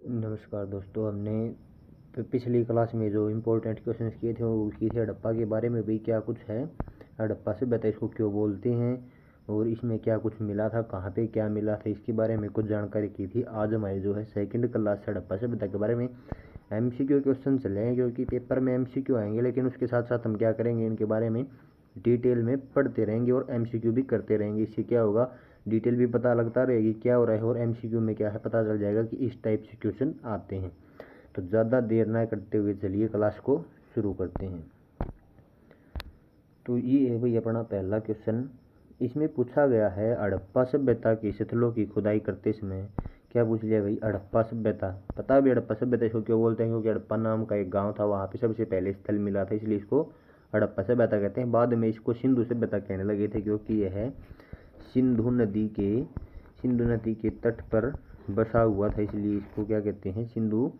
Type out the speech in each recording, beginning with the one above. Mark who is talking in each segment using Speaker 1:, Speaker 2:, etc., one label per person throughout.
Speaker 1: नमस्कार दोस्तों। हमने पिछली क्लास में जो इम्पोर्टेंट क्वेश्चंस किए थे वो किए थे हड़प्पा के बारे में। भी क्या कुछ है हड़प्पा सभ्यता, इसको क्यों बोलते हैं और इसमें क्या कुछ मिला था, कहाँ पे क्या मिला था, इसके बारे में कुछ जानकारी की थी। आज हमारी जो है सेकंड क्लास हड़प्पा सभ्यता के बारे में MCQ क्वेश्चन चले हैं, क्योंकि पेपर में MCQ आएंगे, लेकिन उसके साथ साथ हम क्या करेंगे, इनके बारे में डिटेल में पढ़ते रहेंगे और MCQ भी करते रहेंगे। इससे क्या होगा, डिटेल भी पता लगता रहेगी क्या हो रहा है और MCQ में क्या है पता चल जाएगा कि इस टाइप से क्वेश्चन आते हैं। तो ज़्यादा देर ना करते हुए चलिए क्लास को शुरू करते हैं। तो ये है भाई अपना पहला क्वेश्चन। इसमें पूछा गया है हड़प्पा सभ्यता के स्थलों की खुदाई करते समय। क्या पूछ लिया भाई, हड़प्पा सभ्यता। पता भी हड़प्पा सभ्यता इसको क्यों बोलते हैं, क्योंकि हड़प्पा नाम का एक गांव था, वहाँ पे सबसे पहले स्थल मिला था, इसलिए इसको हड़प्पा सभ्यता कहते हैं। बाद में इसको सिंधु सभ्यता कहने लगे थे, क्योंकि यह सिंधु नदी के तट पर बसा हुआ था, इसलिए इसको क्या कहते हैं, सिंधु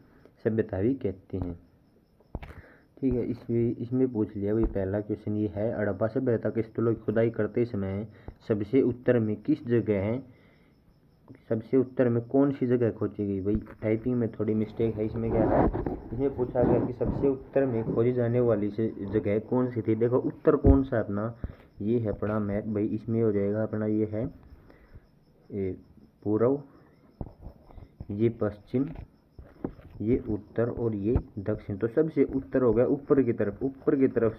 Speaker 1: सभ्यता भी कहते हैं। ठीक है, इसमें पूछ लिया भाई पहला क्वेश्चन ये है, हड़प्पा सभ्यता के स्थलों की खुदाई करते समय सबसे उत्तर में किस जगह है, सबसे उत्तर में कौन सी जगह खोजी गई। भाई टाइपिंग में थोड़ी मिस्टेक है। इसमें क्या है, इसमें पूछा गया कि सबसे उत्तर में खोजी जाने वाली जगह कौन सी थी। देखो उत्तर कौन सा है अपना, ये है अपना मैप। भाई इसमें हो जाएगा अपना, ये है पूर्व, ये पश्चिम, ये उत्तर और ये दक्षिण। तो सबसे उत्तर हो गया ऊपर की तरफ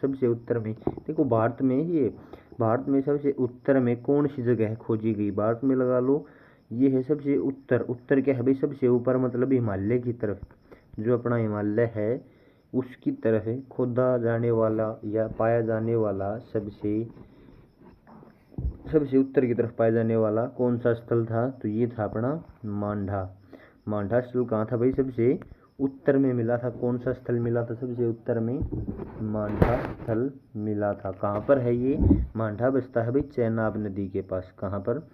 Speaker 1: सबसे उत्तर में। देखो भारत में सबसे उत्तर में कौन सी जगह खोजी गई, भारत में लगा लो। ये है सबसे उत्तर क्या है भाई, सबसे ऊपर मतलब हिमालय की तरफ, जो अपना हिमालय है उसकी तरफ है खोदा जाने वाला या पाया जाने वाला सबसे उत्तर की तरफ पाया जाने वाला कौन सा स्थल था, तो ये था अपना मांडा स्थल। कहाँ था भाई, सबसे उत्तर में मिला था। कौन सा स्थल मिला था सबसे उत्तर में, मांडा स्थल मिला था। कहाँ पर है ये, मांडा बसता है भाई चेनाब नदी के पास। कहाँ पर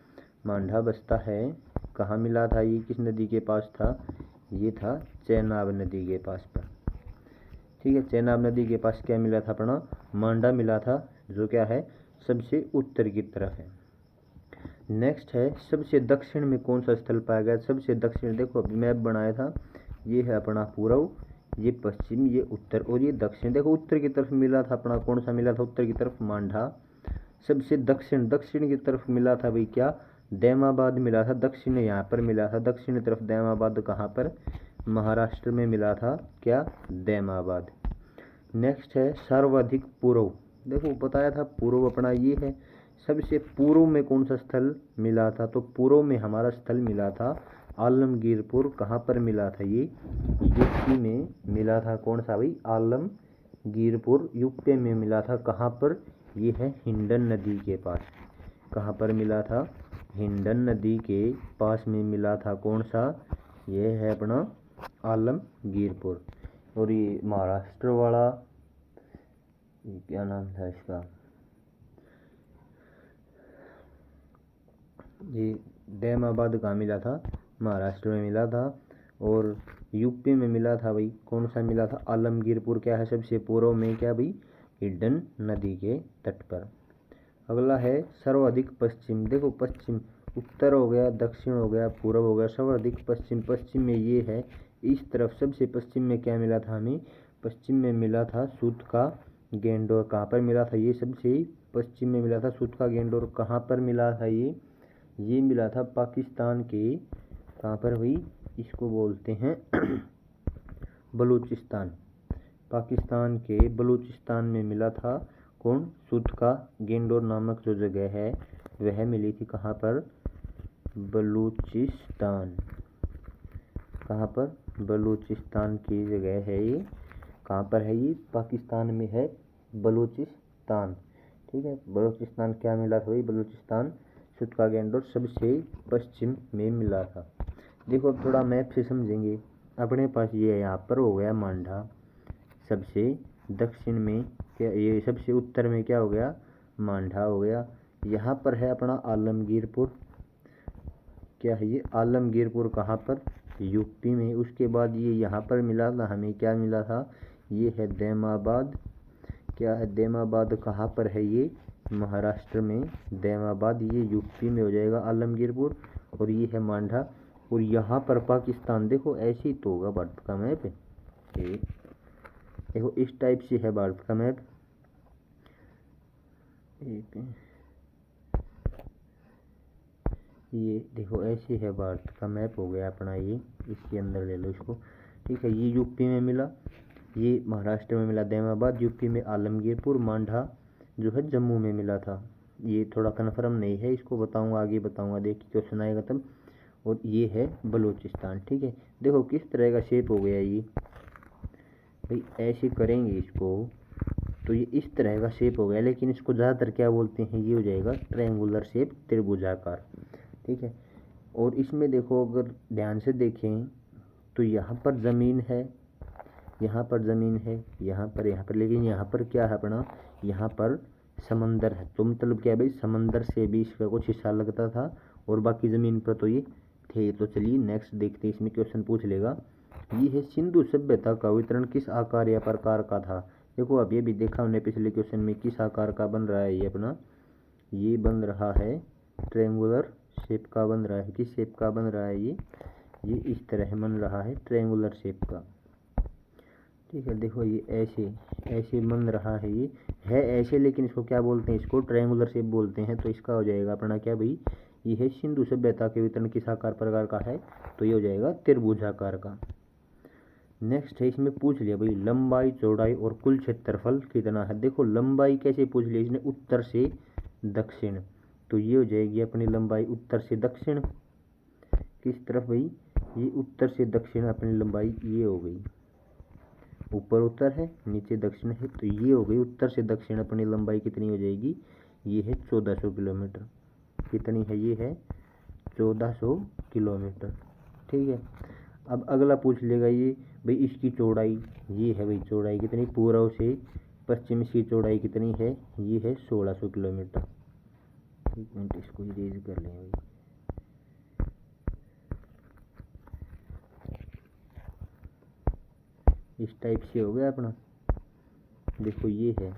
Speaker 1: मांडा बसता है, कहाँ मिला था ये, किस नदी के पास था, ये था चेनाब नदी के पास पर। ठीक है, चेनाब नदी के पास क्या मिला था अपना, मांडा मिला था, जो क्या है सबसे उत्तर की तरफ है। नेक्स्ट है, सबसे दक्षिण में कौन सा स्थल पाया गया। सबसे दक्षिण, देखो अभी मैप बनाया था, ये है अपना पूर्व, ये पश्चिम, ये उत्तर और ये दक्षिण। देखो उत्तर की तरफ मिला था अपना, कौन सा मिला था उत्तर की तरफ, मांडा। सबसे दक्षिण की तरफ मिला था भाई क्या, दैमाबाद मिला था। दक्षिण यहाँ पर मिला था, दक्षिण तरफ दैमाबाद। कहाँ पर, महाराष्ट्र में मिला था क्या, दैमाबाद। नेक्स्ट है सर्वाधिक पूर्व। देखो बताया था पूर्व अपना ये है, सबसे पूर्व में कौन सा स्थल मिला था, तो पूर्व में हमारा स्थल मिला था आलमगीरपुर। कहाँ पर मिला था ये, यूपी में मिला था। कौन सा भाई, आलमगीरपुर यूपी में मिला था। कहाँ पर, ये है हिंडन नदी के पास। कहाँ पर मिला था, हिंडन नदी के पास में मिला था। कौन सा, ये है अपना आलमगीरपुर। और ये महाराष्ट्र वाला, ये क्या नाम था इसका, ये दैमाबाद कहाँ मिला था, महाराष्ट्र में मिला था। और यूपी में मिला था भाई, कौन सा मिला था, आलमगीरपुर। क्या है सबसे पूर्व में, क्या भाई, हिंडन नदी के तट पर। अगला है सर्वाधिक पश्चिम। देखो पश्चिम, उत्तर हो गया, दक्षिण हो गया, पूर्व हो गया, सर्वाधिक पश्चिम में ये है इस तरफ। सबसे पश्चिम में क्या मिला था हमें, पश्चिम में मिला था सूत का गेंडोर। कहाँ पर मिला था ये, सबसे पश्चिम में मिला था सूत का गेंडोर। कहाँ पर मिला था ये मिला था पाकिस्तान के, कहाँ पर हुई, इसको बोलते हैं बलूचिस्तान। पाकिस्तान के बलूचिस्तान में मिला था कौन, सूत का गेंडोर नामक जो जगह है वह मिली थी। कहाँ पर, बलूचिस्तान। कहाँ पर, बलूचिस्तान की जगह है ये। कहाँ पर है ये, पाकिस्तान में है बलूचिस्तान। ठीक है, बलूचिस्तान क्या मिला था भाई, बलूचिस्तान सूत का गेंडोर सबसे पश्चिम में मिला था। देखो अब थोड़ा मैप से समझेंगे। अपने पास ये यहाँ पर हो गया मांडा, सबसे दक्षिण में क्या, ये सबसे उत्तर में क्या हो गया, मांडा हो गया। यहाँ पर है अपना आलमगीरपुर। क्या है ये, आलमगीरपुर कहाँ पर, यूपी में। उसके बाद ये यहाँ पर मिला था हमें, क्या मिला था, ये है दैमाबाद। क्या है, दैमाबाद कहाँ पर है ये, महाराष्ट्र में। दैमाबाद ये यूपी में हो जाएगा आलमगीरपुर। और ये है मांडा, और यहाँ पर पाकिस्तान। देखो ऐसे ही तो होगा भारत का मैप। ये देखो इस टाइप से है भारत का मैप। ये देखो ऐसे है भारत का मैप हो गया अपना। ये इसके अंदर ले लो इसको, ठीक है। ये यूपी में मिला, ये महाराष्ट्र में मिला दैमाबाद, यूपी में आलमगीरपुर, मांडा जो है जम्मू में मिला था। ये थोड़ा कन्फर्म नहीं है, इसको बताऊंगा आगे बताऊंगा, देखिए क्वेश्चन आएगा तब। और ये है बलूचिस्तान, ठीक है। देखो किस तरह का शेप हो गया ये भाई, ऐसे करेंगे इसको तो ये इस तरह का शेप हो गया, लेकिन इसको ज़्यादातर क्या बोलते हैं, ये हो जाएगा ट्रायंगुलर शेप, त्रिभुजाकार, ठीक है। और इसमें देखो अगर ध्यान से देखें तो यहाँ पर ज़मीन है, यहाँ पर ज़मीन है, यहाँ पर, लेकिन यहाँ पर क्या है अपना, यहाँ पर समंदर है। तो मतलब क्या भाई, समंदर से भी इसका कुछ हिस्सा लगता था और बाकी ज़मीन पर तो ये थे। तो चलिए नेक्स्ट देखते हैं, इसमें क्वेश्चन पूछ लेगा। ये है सिंधु सभ्यता का वितरण किस आकार या प्रकार का था। देखो अब ये भी देखा हमने पिछले क्वेश्चन में, किस आकार का बन रहा है ये अपना, ये बन रहा है ट्रायंगुलर शेप का बन रहा है। किस शेप का बन रहा है ये इस तरह बन रहा है ट्रायंगुलर शेप का, ठीक है। देखो ये ऐसे ऐसे बन रहा है, ये है ऐसे, लेकिन इसको क्या बोलते हैं, इसको ट्रायंगुलर शेप बोलते हैं। तो इसका हो जाएगा अपना क्या भाई, ये है सिंधु सभ्यता के वितरण किस आकार प्रकार का है, तो ये हो जाएगा त्रिभुजाकार का। नेक्स्ट है, इसमें पूछ लिया भाई लंबाई चौड़ाई और कुल क्षेत्रफल कितना है। देखो लंबाई कैसे पूछ लिया इसने, उत्तर से दक्षिण, तो ये हो जाएगी अपनी लंबाई उत्तर से दक्षिण। किस तरफ भाई, ये उत्तर से दक्षिण अपनी लंबाई ये हो गई, ऊपर उत्तर है नीचे दक्षिण है, तो ये हो गई उत्तर से दक्षिण अपनी लंबाई कितनी हो जाएगी, ये है 1400 किलोमीटर। कितनी है, ये है 1400 किलोमीटर, ठीक है। अब अगला पूछ लेगा ये भाई इसकी चौड़ाई, ये है भाई चौड़ाई कितनी, पूर्व से पश्चिम इसकी चौड़ाई कितनी है, ये है 1600 किलोमीटर। एक मिनट इसको इरेज कर लें भाई। इस टाइप से हो गया अपना। देखो ये है,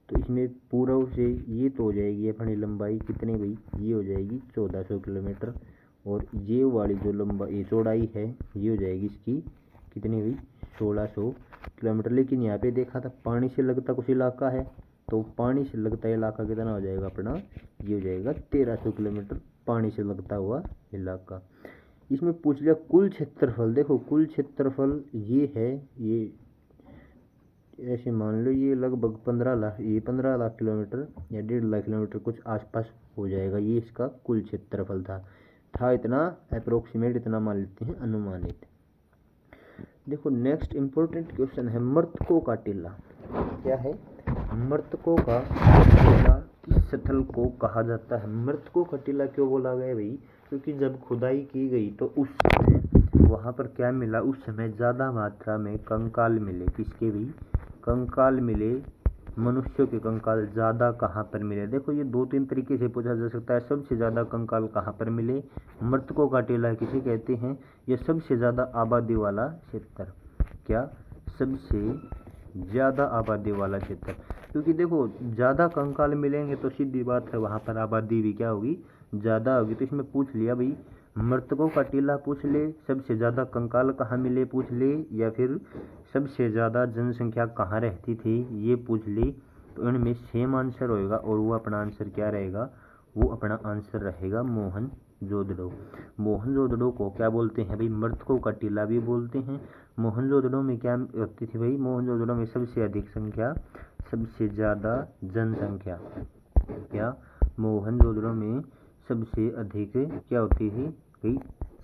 Speaker 1: तो इसमें पूर्व से ये तो हो जाएगी अपनी लंबाई कितनी भाई, ये हो जाएगी 1400 किलोमीटर। और ये वाली जो लंबाई चौड़ाई है ये हो जाएगी इसकी कितनी हुई, 1600 किलोमीटर। लेकिन यहाँ पे देखा था पानी से लगता कुछ इलाका है, तो पानी से लगता इलाका कितना हो जाएगा अपना, ये हो जाएगा 1300 किलोमीटर पानी से लगता हुआ इलाका। इसमें पूछ लिया कुल क्षेत्रफल। देखो कुल क्षेत्रफल ये है, ये ऐसे मान लो ये लगभग 15 लाख, ये 15 लाख किलोमीटर या 1.5 लाख किलोमीटर कुछ आसपास हो जाएगा, ये इसका कुल क्षेत्रफल था इतना अप्रोक्सीमेट, इतना मान लेते हैं अनुमानित। देखो नेक्स्ट इंपॉर्टेंट क्वेश्चन है मृतकों का टीला। क्या है, मृतकों का टीला किस स्थल को कहा जाता है। मृतकों का टीला क्यों बोला गया भाई, क्योंकि जब खुदाई की गई तो उस समय वहाँ पर क्या मिला, उस समय ज़्यादा मात्रा में कंकाल मिले। किसके भी कंकाल मिले, मनुष्यों के कंकाल ज़्यादा कहाँ पर मिले। देखो ये 2-3 तरीके से पूछा जा सकता है। सबसे ज़्यादा कंकाल कहाँ पर मिले, मृतकों का टीला किसे कहते हैं, यह सबसे ज़्यादा आबादी वाला क्षेत्र। क्या, सबसे ज़्यादा आबादी वाला क्षेत्र, क्योंकि देखो ज़्यादा कंकाल मिलेंगे तो सीधी बात है वहाँ पर आबादी भी क्या होगी, ज़्यादा होगी। तो इसमें पूछ लिया भाई मृतकों का टीला पूछ ले, सबसे ज़्यादा कंकाल कहाँ मिले पूछ ले, या फिर सबसे ज़्यादा जनसंख्या कहाँ रहती थी ये पूछ ले। तो इनमें सेम आंसर होएगा और वो अपना आंसर क्या रहेगा, वो अपना आंसर रहेगा मोहनजोदड़ो। मोहनजोदड़ो को क्या बोलते हैं भाई, मृतकों का टीला भी बोलते हैं। मोहनजोदड़ो में क्या होती थी भाई, मोहनजोदड़ो में सबसे अधिक संख्या, सबसे ज़्यादा जनसंख्या, क्या मोहनजोदड़ो में सबसे अधिक क्या होती थी भाई,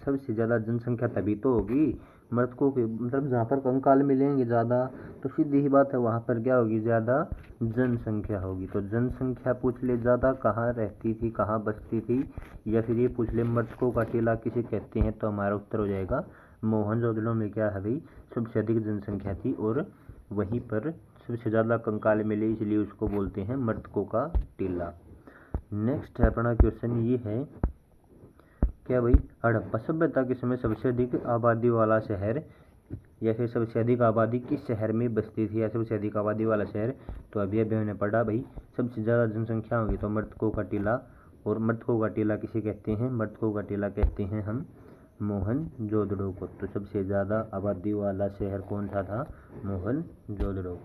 Speaker 1: सबसे ज़्यादा जनसंख्या तभी तो होगी मृतकों के, मतलब जहाँ पर कंकाल मिलेंगे ज़्यादा तो सीधी ही बात है वहाँ पर क्या होगी, ज़्यादा जनसंख्या होगी। तो जनसंख्या पूछ ले ज़्यादा कहाँ रहती थी, कहाँ बसती थी, या फिर ये पूछ ले मृतकों का टीला किसे कहते हैं, तो हमारा उत्तर हो जाएगा मोहनजोदड़ो में क्या है भाई, सबसे अधिक जनसंख्या थी और वहीं पर सबसे ज़्यादा कंकाल मिले, इसलिए उसको बोलते हैं मृतकों का टीला। नेक्स्ट है अपना क्वेश्चन ये है क्या भाई, हड़प्पा सभ्यता के समय सबसे अधिक आबादी वाला शहर, या फिर सबसे अधिक आबादी किस शहर में बसती थी, या सबसे अधिक आबादी वाला शहर। तो अभी हमने पढ़ा भाई सबसे ज़्यादा जनसंख्या होगी तो मृतकों का टीला, और मृतकों का टीला किसे कहते हैं, मृतकों का टीला कहते हैं हम मोहनजोदड़ो को। तो सबसे ज़्यादा आबादी वाला शहर कौन सा था? मोहनजोदड़ो।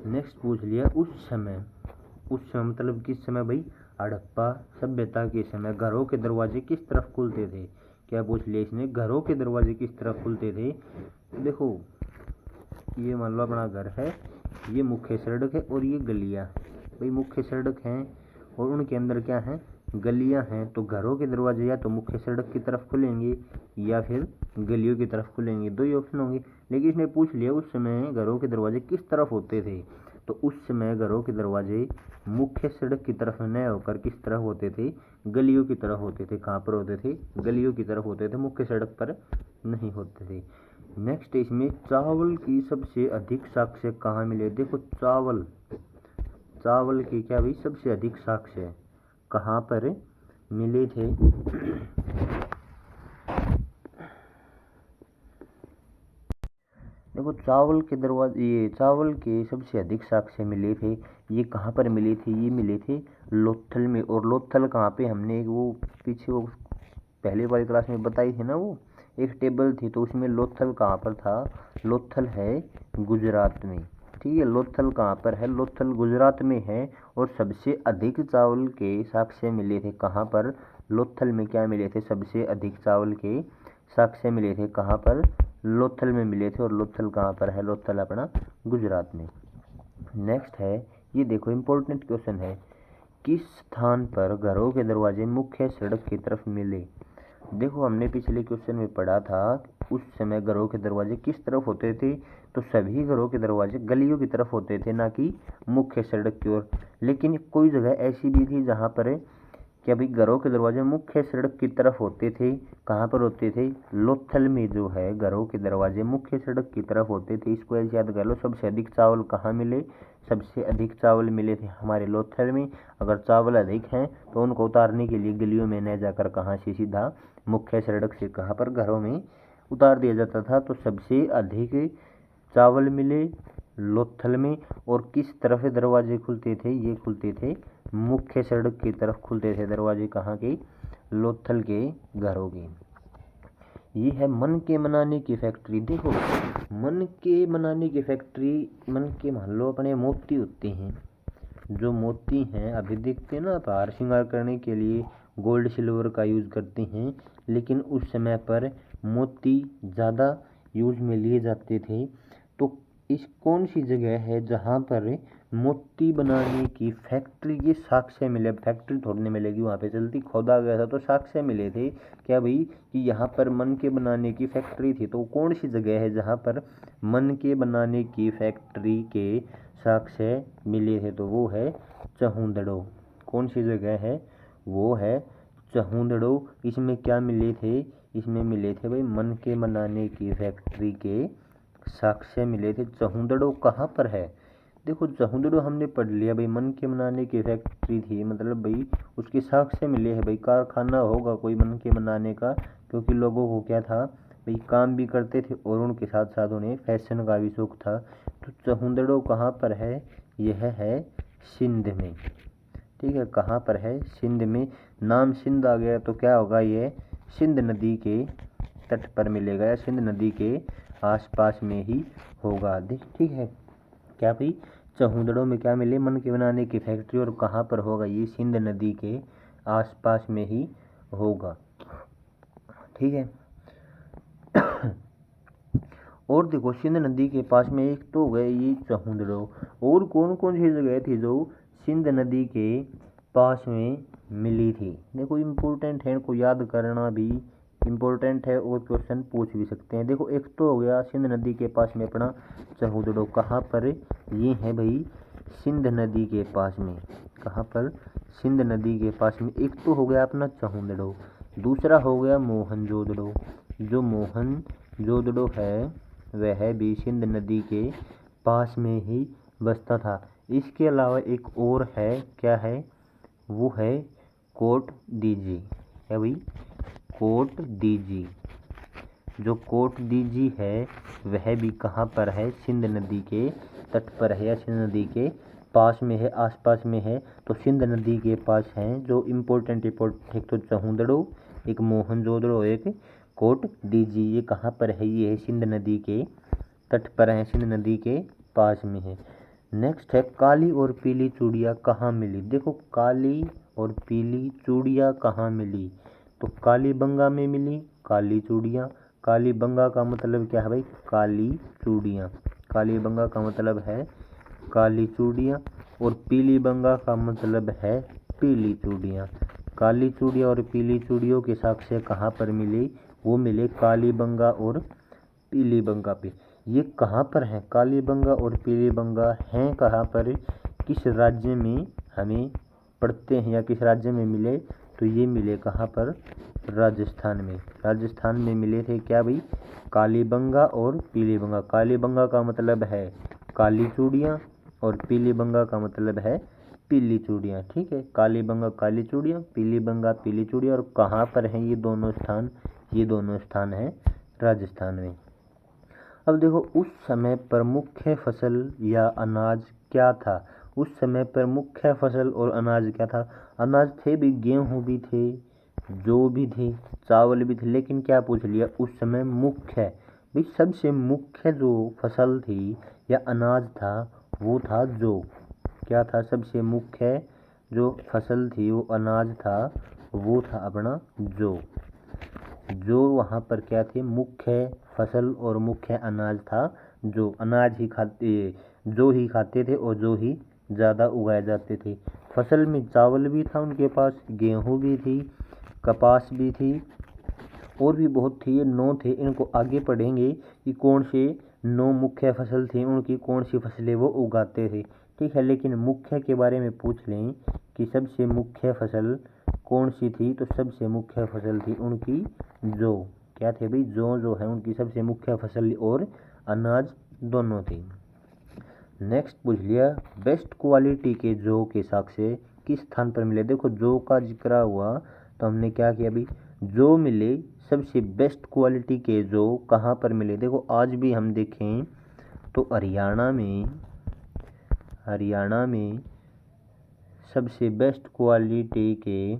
Speaker 1: नेक्स्ट पूछ लिया उस समय मतलब किस समय भाई? हड़प्पा सभ्यता के समय घरों के दरवाजे किस तरफ खुलते थे? क्या पूछ लिया इसने? घरों के दरवाजे किस तरफ खुलते थे? देखो ये मान लो अपना घर है, ये मुख्य सड़क है और ये गलियां। भाई मुख्य सड़क हैं और उनके अंदर क्या है? गलियां हैं। तो घरों के दरवाजे या तो मुख्य सड़क की तरफ खुलेंगे या फिर गलियों की तरफ खुलेंगे, दो ही ऑप्शन होंगे। लेकिन इसने पूछ लिया उस समय घरों के दरवाजे किस तरफ होते थे। तो उस समय घरों के दरवाजे मुख्य सड़क की तरफ न होकर किस तरफ होते थे? गलियों की तरफ होते थे। कहाँ पर होते थे? गलियों की तरफ होते थे, मुख्य सड़क पर नहीं होते थे। नेक्स्ट इसमें चावल की सबसे अधिक साक्ष्य कहाँ मिले? देखो चावल के क्या भाई सबसे अधिक साक्ष्य कहाँ पर मिले थे? देखो चावल के सबसे अधिक साक्ष्य मिले थे, ये कहाँ पर मिले थे? ये मिले थे लोथल में। और लोथल कहाँ पे? हमने वो पीछे वो पहले वाली क्लास में बताई थी ना, वो एक टेबल थी, तो उसमें लोथल कहाँ पर था? लोथल है गुजरात में। ठीक है, लोथल कहाँ पर है? लोथल गुजरात में है। और सबसे अधिक चावल के साक्ष्य मिले थे कहाँ पर? लोथल में। क्या मिले थे? सबसे अधिक चावल के साक्ष्य मिले थे कहाँ पर? लोथल में मिले थे। और लोथल कहाँ पर है? लोथल अपना गुजरात में। नेक्स्ट है, ये देखो इंपॉर्टेंट क्वेश्चन है, किस स्थान पर घरों के दरवाजे मुख्य सड़क की तरफ मिले? देखो हमने पिछले क्वेश्चन में पढ़ा था उस समय घरों के दरवाजे किस तरफ होते थे। तो सभी घरों के दरवाजे गलियों की तरफ होते थे, ना कि मुख्य सड़क की ओर। लेकिन कोई जगह ऐसी भी थी जहाँ पर क्या भाई घरों के दरवाजे मुख्य सड़क की तरफ होते थे। कहाँ पर होते थे? लोथल में जो है घरों के दरवाजे मुख्य सड़क की तरफ होते थे। इसको ऐसे याद कर लो, सबसे अधिक चावल कहाँ मिले? सबसे अधिक चावल मिले थे हमारे लोथल में। अगर चावल अधिक हैं तो उनको उतारने के लिए गलियों में न जाकर कहाँ से सीधा मुख्य सड़क से कहाँ पर? घरों में उतार दिया जाता था। तो सबसे अधिक चावल मिले लोथल में। और किस तरफ दरवाजे खुलते थे? ये खुलते थे मुख्य सड़क की तरफ खुलते थे दरवाजे। कहाँ के? लोथल के घरों के। ये है मन के मनाने की फैक्ट्री। देखो मन के मनाने की फैक्ट्री, मन के मान लो अपने मोती होते हैं, जो मोती हैं अभी देखते हैं ना, हार श्रृंगार करने के लिए गोल्ड सिल्वर का यूज करते हैं। लेकिन उस समय पर मोती ज़्यादा यूज में लिए जाते थे। तो इस कौन सी जगह है जहाँ पर मोती बनाने की फैक्ट्री के साक्ष्य मिले? फैक्ट्री थोड़ी नहीं मिलेगी वहाँ पे, चलती खोदा गया था तो साक्ष्य मिले थे क्या भाई कि यहाँ पर मन के बनाने की फैक्ट्री थी। तो कौन सी जगह है जहाँ पर मन के बनाने की फैक्ट्री के साक्ष्य मिले थे? तो वो है चहुंदड़ो। कौन सी जगह है? वो है चहुंदड़ो। इसमें क्या मिले थे? इसमें मिले थे भाई मन के बनाने की फैक्ट्री के साक्ष्य मिले थे। चहुंदड़ो कहाँ पर है? देखो चहुंदड़ो हमने पढ़ लिया भाई, मन के बनाने की फैक्ट्री थी, मतलब भाई उसके साक्ष्य मिले हैं भाई। कारखाना होगा कोई मन के बनाने का, क्योंकि लोगों को क्या था भाई, काम भी करते थे और उनके साथ साथ उन्हें फैशन का भी शौक था। तो चहुंदड़ो कहाँ पर है? यह है सिंध में। ठीक है, कहाँ पर है? सिंध में। नाम सिंध आ गया तो क्या होगा? ये सिंध नदी के तट पर मिलेगा या सिंध नदी के आसपास में ही होगा। ठीक है, क्या भाई चहुंदड़ों में क्या मिले? मन के बनाने की फैक्ट्री। और कहाँ पर होगा? ये सिंध नदी के आसपास में ही होगा। ठीक है और देखो सिंध नदी के पास में एक तो हो गए ये चहुंदड़ो, और कौन कौन सी जगह थी जो सिंध नदी के पास में मिली थी? देखो इम्पोर्टेंट है, इनको याद करना भी इम्पोर्टेंट है और क्वेश्चन पूछ भी सकते हैं। देखो एक तो हो गया सिंध नदी के पास में अपना चहुंदड़ो। कहाँ पर? ये है भाई सिंध नदी के पास में। कहाँ पर? सिंध नदी के पास में। एक तो हो गया अपना चहुंदड़ो, दूसरा हो गया मोहनजोदड़ो। जो मोहनजोदड़ो है वह भी सिंध नदी के पास में ही बसता था। इसके अलावा एक और है, क्या है? वो है कोट दीजी। है भाई कोट दीजी। जो कोट दीजी है वह भी कहाँ पर है? सिंध नदी के तट पर है या सिंध नदी के पास में है, आसपास में है। तो सिंध नदी के पास हैं जो इम्पोर्टेंट एक तो चहुंदड़ो, एक मोहनजोदड़ो, एक कोट डीजी। ये कहाँ पर है? ये है सिंध नदी के तट पर है, सिंध नदी के पास में है। नेक्स्ट है काली और पीली चूड़ियाँ कहाँ मिली? देखो काली और पीली चूड़ियाँ कहाँ मिली? तो कालीबंगा में मिली काली चूड़ियाँ। कालीबंगा का मतलब क्या है भाई? काली चूड़ियाँ। कालीबंगा का मतलब है काली चूड़ियाँ और पीलीबंगा का मतलब है पीली चूड़ियाँ। काली चूड़ियाँ और पीली चूड़ियों के साक्ष्य कहाँ पर मिले? वो मिले कालीबंगा और पीलीबंगा पे। ये कहाँ पर है? कालीबंगा और पीलीबंगा हैं कहाँ पर? किस राज्य में हमें पढ़ते हैं या किस राज्य में मिले? तो ये मिले कहाँ पर? राजस्थान में। राजस्थान में मिले थे क्या भाई? कालीबंगा और पीलीबंगा। कालीबंगा का मतलब है काली चूड़ियाँ और पीलीबंगा का मतलब है पीली चूड़ियाँ। ठीक है, कालीबंगा काली चूड़ियाँ, पीलीबंगा पीली चूड़ियाँ। और कहाँ पर हैं ये दोनों स्थान? ये दोनों स्थान हैं राजस्थान में। अब देखो उस समय पर मुख्य फसल या अनाज क्या था? उस समय पर मुख्य फसल और अनाज क्या था? अनाज थे भी, गेहूँ भी थे, जौ भी थे, चावल भी थे। लेकिन क्या पूछ लिया? उस समय मुख्य भाई सबसे मुख्य जो फसल थी या अनाज था वो था जौ। क्या था? सबसे मुख्य जो फसल थी वो अनाज था वो था अपना जौ। जो वहाँ पर क्या थे? मुख्य फसल और मुख्य अनाज था जो। अनाज ही खाते, जो ही खाते थे और जो ही ज़्यादा उगाए जाते थे। फसल में चावल भी था उनके पास, गेहूँ भी थी, कपास भी थी और भी बहुत थी। ये 9 थे। इनको आगे पढ़ेंगे कि कौन से 9 मुख्य फसल थी, उनकी कौन सी फसलें वो उगाते थे। ठीक है, लेकिन मुख्य के बारे में पूछ लें कि सबसे मुख्य फसल कौन सी थी? तो सबसे मुख्य फसल थी उनकी जौ। क्या थे भाई? जौ जो है उनकी सबसे मुख्य फसल और अनाज दोनों थी। नेक्स्ट पूछ लिया बेस्ट क्वालिटी के जौ के साक्ष्य किस स्थान पर मिले? देखो जौ का जिक्र हुआ तो हमने क्या किया भाई? जौ मिले सबसे बेस्ट क्वालिटी के जौ कहाँ पर मिले? देखो आज भी हम देखें तो हरियाणा में सबसे बेस्ट क्वालिटी के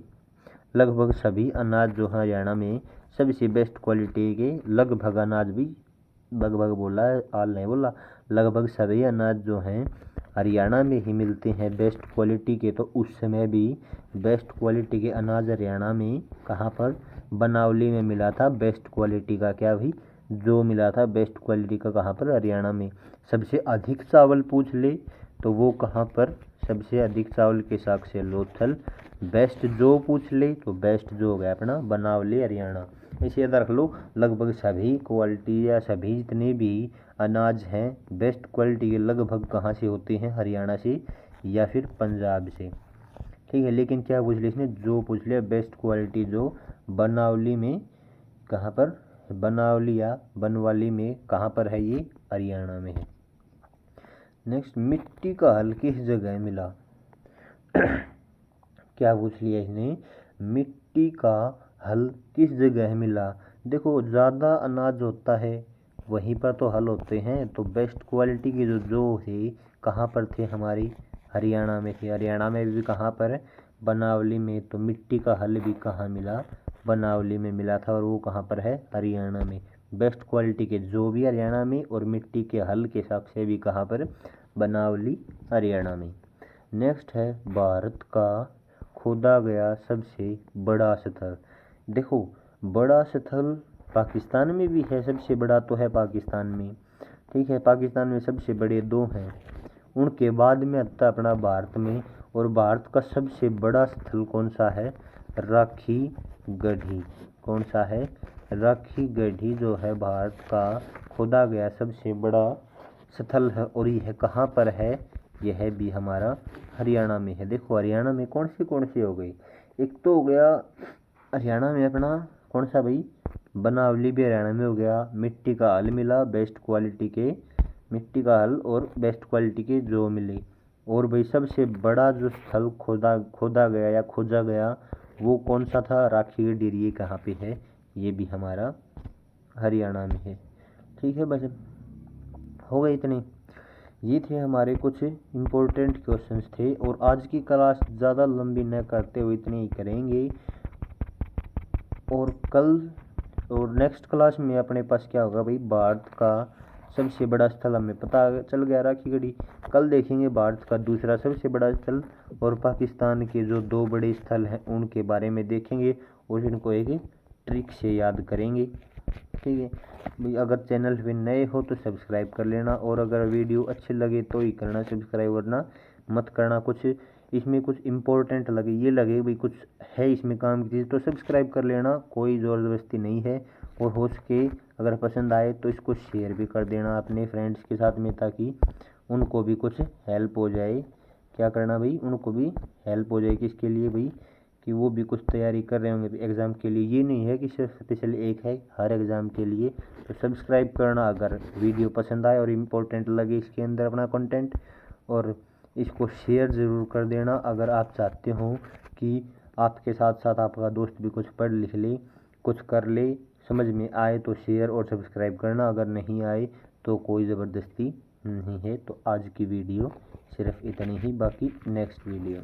Speaker 1: लगभग सभी अनाज जो है हरियाणा में सबसे बेस्ट क्वालिटी के लगभग अनाज भी, लगभग बोला है, आल नहीं बोला, लगभग सभी अनाज जो हैं हरियाणा में ही मिलते हैं बेस्ट क्वालिटी के। तो उस समय भी बेस्ट क्वालिटी के अनाज हरियाणा में कहाँ पर? बनावली में मिला था बेस्ट क्वालिटी का। क्या भाई? जो मिला था बेस्ट क्वालिटी का कहाँ पर? हरियाणा में। सबसे अधिक चावल पूछ ले तो वो कहाँ पर? सबसे अधिक चावल के साक्ष्य लोथल। बेस्ट जो पूछ ले तो बेस्ट जो हो गया अपना बनावली हरियाणा। इसे याद रख लो, लगभग सभी क्वालिटी या सभी जितने भी अनाज हैं बेस्ट क्वालिटी के लगभग कहाँ से होते हैं? हरियाणा से या फिर पंजाब से। ठीक है, लेकिन क्या पूछ लिया इसने? जो पूछ लिया बेस्ट क्वालिटी जो बनावली में। कहाँ पर? बनावली या बनवाली में कहाँ पर है? ये हरियाणा में है। नेक्स्ट मिट्टी का हल किस जगह मिला? क्या पूछ लिया इसने? मिट्टी का हल किस जगह मिला? देखो ज़्यादा अनाज होता है वहीं पर तो हल होते हैं। तो बेस्ट क्वालिटी के जो है कहाँ पर थे? हमारी हरियाणा में थे। हरियाणा में भी कहाँ पर? बनावली में। तो मिट्टी का हल भी कहाँ मिला? बनावली में मिला था और वो कहाँ पर है? हरियाणा में। बेस्ट क्वालिटी के जो भी हरियाणा में और मिट्टी के हल के साक्ष्य भी कहाँ पर? बनावली हरियाणा में। नेक्स्ट है भारत का खोदा गया सबसे बड़ा स्थल। देखो बड़ा स्थल पाकिस्तान में भी है, सबसे बड़ा तो है पाकिस्तान में। ठीक है, पाकिस्तान में सबसे बड़े 2 हैं, उनके बाद में आता है अपना भारत में। और भारत का सबसे बड़ा स्थल कौन सा है? राखी गढ़ी। कौन सा है? राखी गढ़ी जो है भारत का खोदा गया सबसे बड़ा स्थल है। और यह कहाँ पर है? यह भी हमारा हरियाणा में है। देखो हरियाणा में कौन सी हो गई? एक तो हो गया हरियाणा में अपना कौन सा भाई? बनावली भी हरियाणा में हो गया। मिट्टी का हल मिला बेस्ट क्वालिटी के, मिट्टी का हल और बेस्ट क्वालिटी के जो मिले। और भाई सबसे बड़ा जो स्थल खोदा गया या खोजा गया वो कौन सा था? राखी गढ़ी। ये कहाँ पे है? ये भी हमारा हरियाणा में है। ठीक है बस हो गए इतने। ये थे हमारे कुछ इम्पोर्टेंट क्वेश्चंस थे। और आज की क्लास ज़्यादा लंबी न करते हुए इतनी ही करेंगे। और कल और नेक्स्ट क्लास में अपने पास क्या होगा भाई, भारत का सबसे बड़ा स्थल हमें पता चल गया राखीगढ़ी। कल देखेंगे भारत का दूसरा सबसे बड़ा स्थल और पाकिस्तान के जो 2 बड़े स्थल हैं उनके बारे में देखेंगे और इनको एक ट्रिक से याद करेंगे। ठीक है भाई, अगर चैनल पे नए हो तो सब्सक्राइब कर लेना, और अगर वीडियो अच्छे लगे तो ही करना सब्सक्राइब, वरना मत करना। कुछ इसमें कुछ इम्पोर्टेंट लगे, ये लगे भाई कुछ है इसमें काम की चीज़, तो सब्सक्राइब कर लेना, कोई ज़ोर ज़बरदस्ती नहीं है। और हो सके अगर पसंद आए तो इसको शेयर भी कर देना अपने फ्रेंड्स के साथ में, ताकि उनको भी कुछ हेल्प हो जाए। क्या करना भाई, उनको भी हेल्प हो जाए, किसके लिए भाई, कि वो भी कुछ तैयारी कर रहे होंगे एग्ज़ाम के लिए। ये नहीं है कि सिर्फ स्पेशल एक है, हर एग्ज़ाम के लिए। तो सब्सक्राइब करना अगर वीडियो पसंद आए और इम्पोर्टेंट लगे इसके अंदर अपना कंटेंट, और इसको शेयर ज़रूर कर देना अगर आप चाहते हो कि आपके साथ साथ आपका दोस्त भी कुछ पढ़ लिख ले, कुछ कर ले, समझ में आए तो शेयर और सब्सक्राइब करना, अगर नहीं आए तो कोई ज़बरदस्ती नहीं है। तो आज की वीडियो सिर्फ इतनी ही, बाकी नेक्स्ट वीडियो।